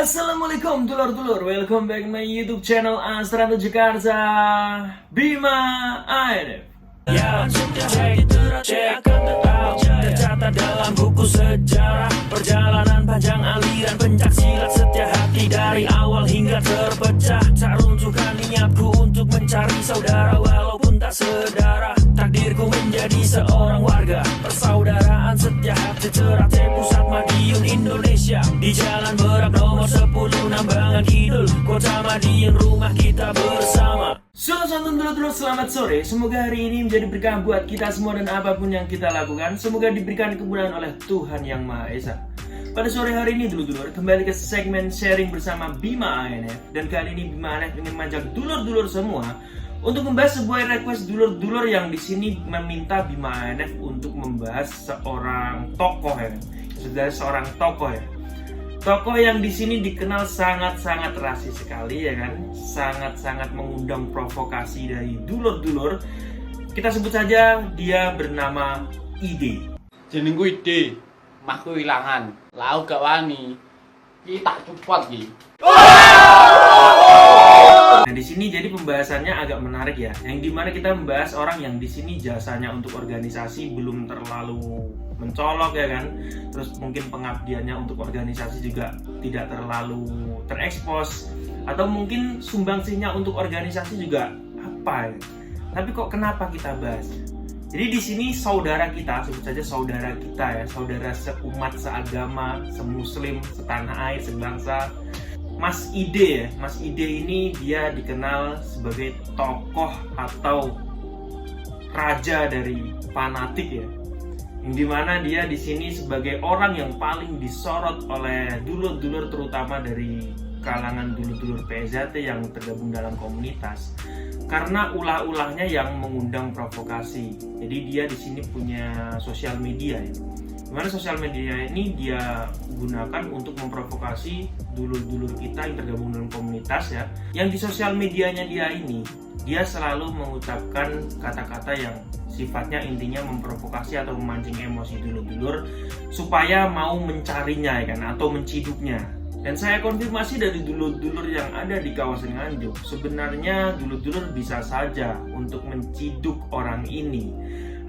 Assalamualaikum dulur-dulur, welcome back my YouTube channel Astra Jakarta Bima ANF. Yang sudah akan tetap tercatat dalam buku sejarah. Perjalanan panjang aliran pencak silat setia hati dari awal hingga terpecah. Tak runtuhkan niatku untuk mencari saudara walaupun tak sedara. Takdirku menjadi seorang warga persaudaraan setia hati Ternate Pusat Madiun Indonesia. Di Jalan Merak nomor 10 Nambangan Kidul Kota Madiun rumah kita bersama. Selamat dulur-dulur, selamat sore. Semoga hari ini menjadi berkah buat kita semua dan apapun yang kita lakukan. Semoga diberikan kemudahan oleh Tuhan Yang Maha Esa. Pada sore hari ini dulur-dulur, kembali ke segmen sharing bersama Bima ANF. Dan kali ini Bima ANF ingin mengajak dulur-dulur semua untuk membahas sebuah request dulur-dulur yang di sini meminta Bima ANF untuk membahas seorang tokoh ya. Sudah seorang tokoh ya. Tokoh yang di sini dikenal sangat-sangat rasis sekali ya kan, sangat-sangat mengundang provokasi dari dulur-dulur. Kita sebut saja dia bernama Ide. Jenengku Ide, mahku ilangan, lau gak wani, ki tak cupot ki. Nah di sini jadi pembahasannya agak menarik ya, yang dimana kita membahas orang yang di sini jasanya untuk organisasi belum terlalu mencolok ya kan, terus mungkin pengabdiannya untuk organisasi juga tidak terlalu terekspos, atau mungkin sumbangsihnya untuk organisasi juga apa ya. Tapi kok kenapa kita bahas? Jadi di sini saudara kita, sebut saja saudara kita ya, saudara seumat, seagama, semuslim, setanah air, sebangsa, Mas Ide ya. Mas Ide ini dia dikenal sebagai tokoh atau raja dari fanatik ya. Yang dimana dia di sini sebagai orang yang paling disorot oleh dulur-dulur, terutama dari kalangan dulur-dulur PSJT yang tergabung dalam komunitas, karena ulah-ulahnya yang mengundang provokasi. Jadi dia di sini punya sosial media ya. Dimana sosial media ini dia gunakan untuk memprovokasi dulur-dulur kita yang tergabung dalam komunitas ya. Yang di sosial medianya dia ini, dia selalu mengucapkan kata-kata yang sifatnya intinya memprovokasi atau memancing emosi dulur-dulur supaya mau mencarinya ya kan, atau menciduknya. Dan saya konfirmasi dari dulur-dulur yang ada di kawasan Nganjuk, sebenarnya dulur-dulur bisa saja untuk menciduk orang ini.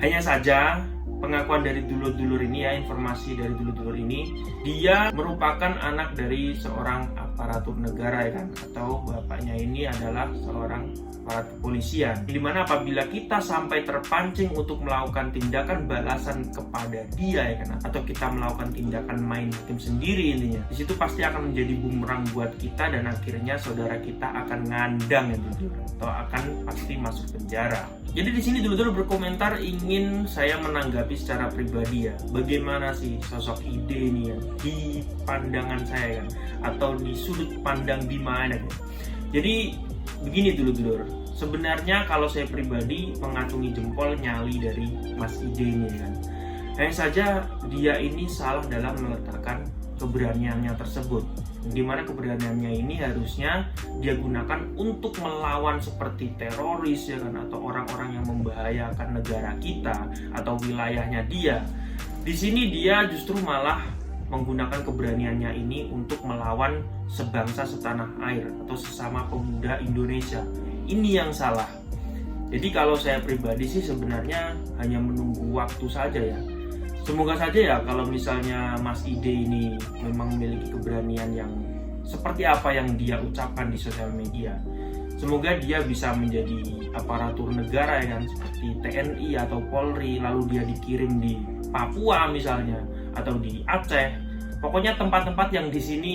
Hanya saja pengakuan dari dulur-dulur ini ya, informasi dari dulur-dulur ini, dia merupakan anak dari seorang aparatur negara ya kan, atau bapaknya ini adalah seorang aparat kepolisian. Dimana apabila kita sampai terpancing untuk melakukan tindakan balasan kepada dia ya kan, atau kita melakukan tindakan main hakim sendiri intinya, di situ pasti akan menjadi bumerang buat kita dan akhirnya saudara kita akan ngandang ya dulur, atau akan pasti masuk penjara. Jadi di sini dulur-dulur berkomentar ingin saya menanggapi secara pribadi ya, bagaimana sih sosok Ide ini ya di pandangan saya kan, atau di sudut pandang Bima ANF. Jadi begini dulur-dulur, sebenarnya kalau saya pribadi mengacungi jempol nyali dari Mas Ide ini kan. Hanya saja dia ini salah dalam meletakkan keberaniannya tersebut, dimana keberaniannya ini harusnya dia gunakan untuk melawan seperti teroris ya kan, atau orang-orang yang membahayakan negara kita atau wilayahnya dia. Di sini dia justru malah menggunakan keberaniannya ini untuk melawan sebangsa setanah air atau sesama pemuda Indonesia. Ini yang salah. Jadi kalau saya pribadi sih sebenarnya hanya menunggu waktu saja ya. Semoga saja ya kalau misalnya Mas Ide ini memang memiliki keberanian yang seperti apa yang dia ucapkan di sosial media. Semoga dia bisa menjadi aparatur negara ya kan, seperti TNI atau Polri, lalu dia dikirim di Papua misalnya, atau di Aceh. Pokoknya tempat-tempat yang di sini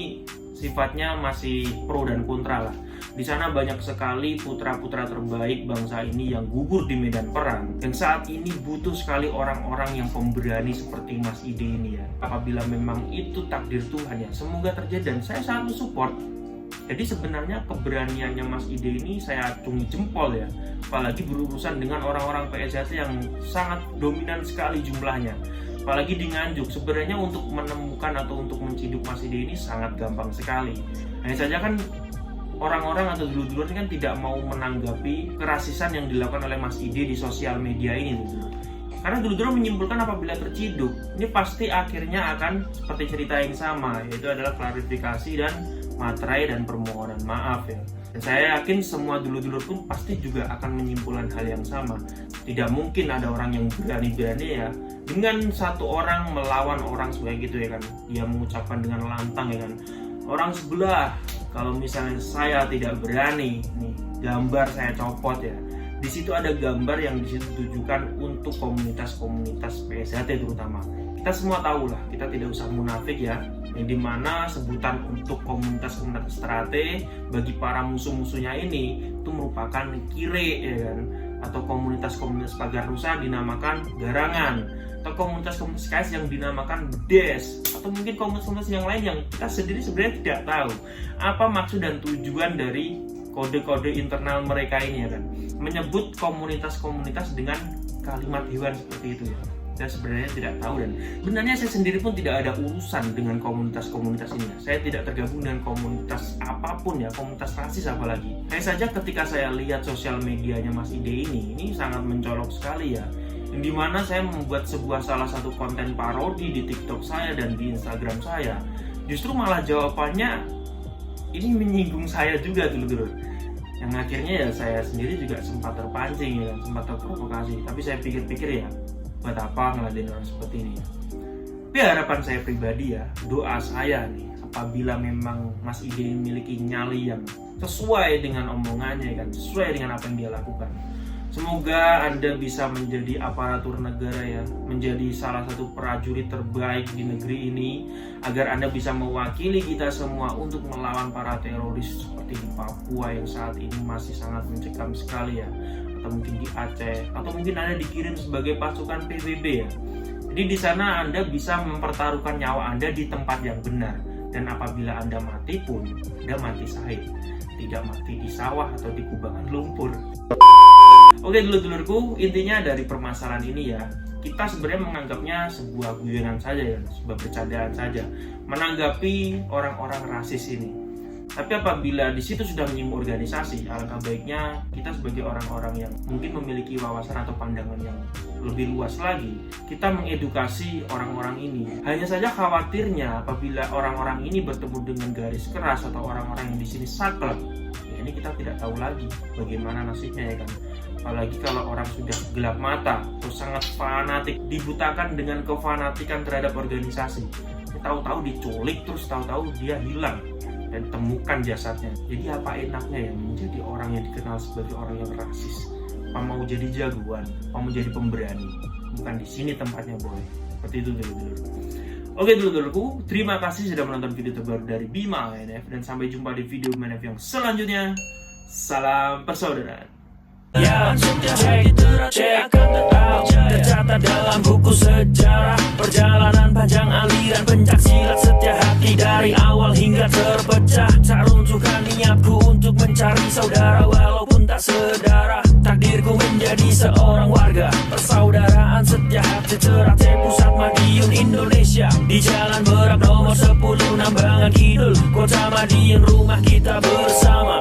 sifatnya masih pro dan kontra lah. Di sana banyak sekali putra-putra terbaik bangsa ini yang gugur di medan perang. Dan saat ini butuh sekali orang-orang yang pemberani seperti Mas Ide ini ya. Apabila memang itu takdir Tuhan ya, semoga terjadi dan saya sangat support. Jadi sebenarnya keberaniannya Mas Ide ini saya acungi jempol ya. Apalagi berurusan dengan orang-orang PSJT yang sangat dominan sekali jumlahnya. Apalagi di Nganjuk, sebenarnya untuk menemukan atau untuk menciduk Mas Ide ini sangat gampang sekali. Hanya saja kan orang-orang atau dulur-dulur ini kan tidak mau menanggapi kerasisan yang dilakukan oleh Mas Ide di sosial media ini dulur. Karena dulu-dulu menyimpulkan apabila terciduk, ini pasti akhirnya akan seperti cerita yang sama, yaitu adalah klarifikasi dan materai dan permohonan maaf ya. Dan saya yakin semua dulur-dulur pun pasti juga akan menyimpulkan hal yang sama. Tidak mungkin ada orang yang berani-berani ya dengan satu orang melawan orang sebagai gitu ya kan. Dia mengucapkan dengan lantang ya kan, orang sebelah kalau misalnya saya tidak berani, nih gambar saya copot ya. Di situ ada gambar yang ditujukan untuk komunitas-komunitas PSHT terutama. Kita semua tahu lah, kita tidak usah munafik ya, yang dimana sebutan untuk komunitas-komunitas strate bagi para musuh-musuhnya ini itu merupakan kire ya kan, atau komunitas-komunitas pagar rusa dinamakan garangan, atau komunitas-komunitas KS yang dinamakan bedes, atau mungkin komunitas-komunitas yang lain yang kita sendiri sebenarnya tidak tahu apa maksud dan tujuan dari kode-kode internal mereka ini ya kan, menyebut komunitas-komunitas dengan kalimat hewan seperti itu ya. Saya sebenarnya tidak tahu, dan sebenarnya saya sendiri pun tidak ada urusan dengan komunitas-komunitas ini. Saya tidak tergabung dengan komunitas apapun ya, komunitas rasis apalagi. Saya saja ketika saya lihat sosial medianya Mas Ide ini sangat mencolok sekali ya. Yang dimana saya membuat salah satu konten parodi di TikTok saya dan di Instagram saya. Justru malah jawabannya ini menyinggung saya juga dulu. Yang akhirnya ya saya sendiri juga sempat terpancing ya, sempat terprovokasi. Tapi saya pikir-pikir ya, buat apa ngeladenin orang seperti ini ya. Tapi harapan saya pribadi ya, doa saya nih, apabila memang Mas Ide memiliki nyali yang sesuai dengan omongannya kan, sesuai dengan apa yang dia lakukan, semoga Anda bisa menjadi aparatur negara ya, menjadi salah satu prajurit terbaik di negeri ini, agar Anda bisa mewakili kita semua untuk melawan para teroris seperti di Papua yang saat ini masih sangat mencekam sekali ya, atau mungkin di Aceh, atau mungkin Anda dikirim sebagai pasukan PBB ya. Jadi di sana Anda bisa mempertaruhkan nyawa Anda di tempat yang benar, dan apabila Anda mati pun Anda mati syahid, tidak mati di sawah atau di kubangan lumpur. Oke dulur-dulurku, intinya dari permasalahan ini ya, kita sebenarnya menganggapnya sebuah guyonan saja ya, sebuah bercandaan saja menanggapi orang-orang rasis ini. Tapi apabila di situ sudah menyinggung organisasi, alangkah baiknya kita sebagai orang-orang yang mungkin memiliki wawasan atau pandangan yang lebih luas lagi, kita mengedukasi orang-orang ini. Hanya saja khawatirnya apabila orang-orang ini bertemu dengan garis keras atau orang-orang yang di sini saklek, ya ini kita tidak tahu lagi bagaimana nasibnya ya kan. Apalagi kalau orang sudah gelap mata atau sangat fanatik, dibutakan dengan kefanatikan terhadap organisasi. Tahu-tahu diculik, terus tahu-tahu dia hilang dan temukan jasadnya. Jadi apa enaknya ya menjadi orang yang dikenal sebagai orang yang rasis? Apa mau jadi jagoan? Apa mau jadi pemberani? Bukan di sini tempatnya boy. Seperti itu dulur-dulur. Oke dulur-dulurku, terima kasih sudah menonton video terbaru dari Bima ANF, dan sampai jumpa di video ANF yang selanjutnya. Salam persaudaraan. Ya, cek akan tetap tercatat dalam buku sejarah. Perjalanan panjang aliran pencak silat setia hati dari awal hingga terpecah. Tak runtuhkan niatku untuk mencari saudara walaupun tak sedara. Takdirku menjadi seorang warga persaudaraan setia hati Ternate Pusat Madiun Indonesia. Di Jalan Berak nomor 10 Nambangan Kidul, Kota Madiun, rumah kita bersama.